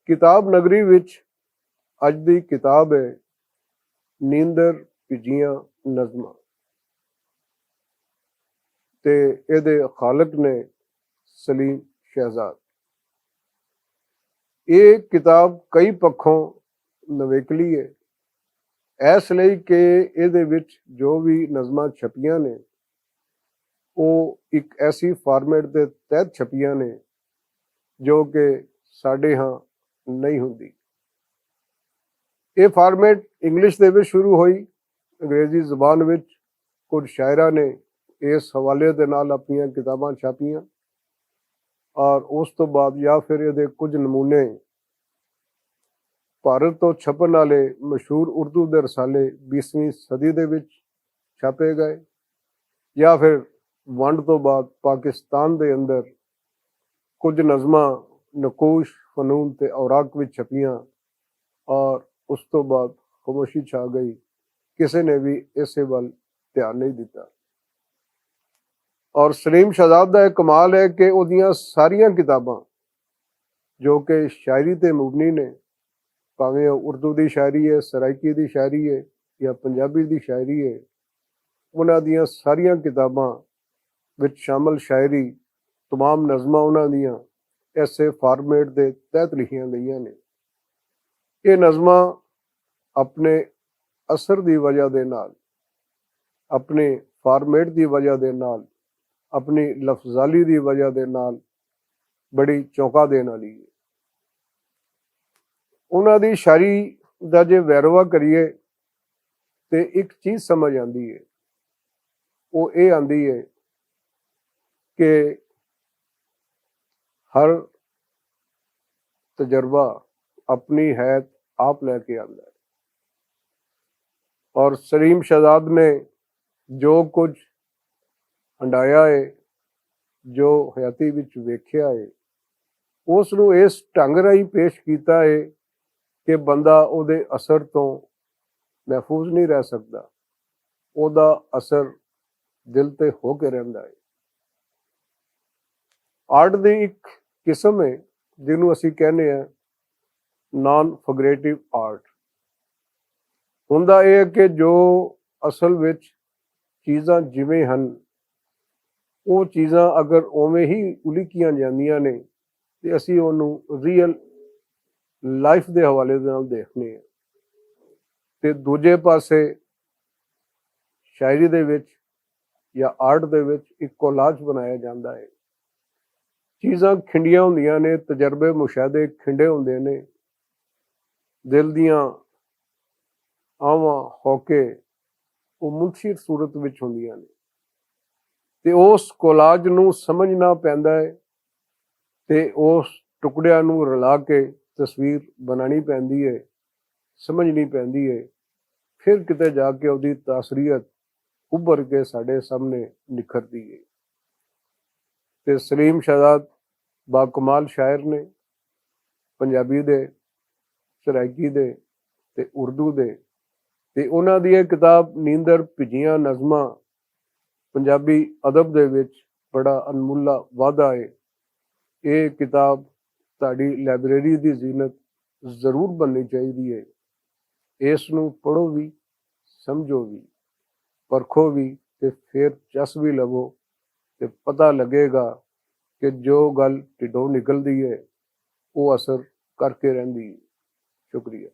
किताब नगरी विच अज दी किताब है नींदर भिजियां नज़मां ते इहदे खालक ने सलीम शहजाद। ये किताब कई पक्षों नवेकली है, इसलिए कि इहदे विच जो भी नज़मां छपियां ने वो एक ऐसी फॉर्मेट के तहत छपियां ने जो कि साडे हाँ नहीं हुंदी। ये फॉर्मेट इंग्लिश दे विच शुरू हुई, अंग्रेजी जबान विच कुछ शायरा ने इस हवाले दे नाल अपनी किताबां छापियां और उस तो बाद या फिर ये कुछ नमूने भारत तो छपन वाले मशहूर उर्दू के रसाले 20वीं सदी दे विच छापे गए या फिर वंड तो बाद पाकिस्तान के अंदर कुछ नज़मां नकूश फनून ते औराक विच छपियां और उस तो बाद खामोशी छा गई, किसी ने भी इस वल ध्यान नहीं दिता। और सलीम शहजाद का एक कमाल है कि उहदियां सारियां किताबां जो कि शायरी ते मुबनी ने, भावें उर्दू की शायरी है, सराइकी की शायरी है या पंजाबी की शायरी है, उन्हां दियां सारियां किताबां विच शामिल शायरी तमाम नज़मां उन्हां दियां ऐसे फॉर्मेट के तहत लिखियां गईयां ने। ये नज़मां अपने असर की वजह के नाल, अपने फॉर्मेट की वजह के नाल, अपनी लफजाली की वजह के नाल बड़ी चौंका देने वाली है। उन्हां दी शायरी का जे वैरवा करिए तो एक चीज़ समझ आती है, वो ये आती है कि हर तजर्बा अपनी हैत आप लैके आता है और सलीम शहजाद ने जो कुछ हंडाया है, जो हयाती विच वेख्या है, उसनूं इस ढंग राही पेश किया है कि बंदा उहदे असर तो महफूज नहीं रह सकता, उहदा असर दिल ते होके रहिंदा है। आर्ट की एक किस्म है जिन्हों असी कहने हैं नॉन फिगरेटिव आर्ट। हुंदा यह है कि जो असल विच चीज़ां जिवें हन वो चीज़ां अगर उवें ही उलीकियां जांदियां ने तो असी उन्होंने रियल लाइफ के हवाले दे नाल देखने हैं। ते दूजे पासे शायरी दे विच या आर्ट दे विच एक कोलाज बनाया जाता है, चीज़ां खिंडियां होंदियां ने, तजर्बे मुशाहदे खिंडे होंदे ने, दिल दियां आवां होके वो मुनशिर सूरत विच होंदियां ने ते उस कोलाज नूं समझना पैंदा है ते उस टुकड़ियां नूं रला के तस्वीर बनानी पैंदी है, समझनी पैंदी है, फिर किते जाके उहदी तासरीयत उभर के साडे सामने निखरती है। ते सलीम शहजाद बाकमाल शायर ने, पंजाबी दे, सराइकी दे ते उर्दू दे, ते उन्हां दी इह किताब नींदर भिजियां नज़मां पंजाबी अदब दे विच बड़ा अनमुल्ला वाधा है। ये किताब तुहाडी लाइब्रेरी की जीनत जरूर बननी चाहिए है। इसनूं पढ़ो भी, समझो भी, परखो भी ते फिर चस भी लवो ते पता लगेगा कि जो गल ढिडों निकलती है वो असर करके रहिंदी है। शुक्रिया।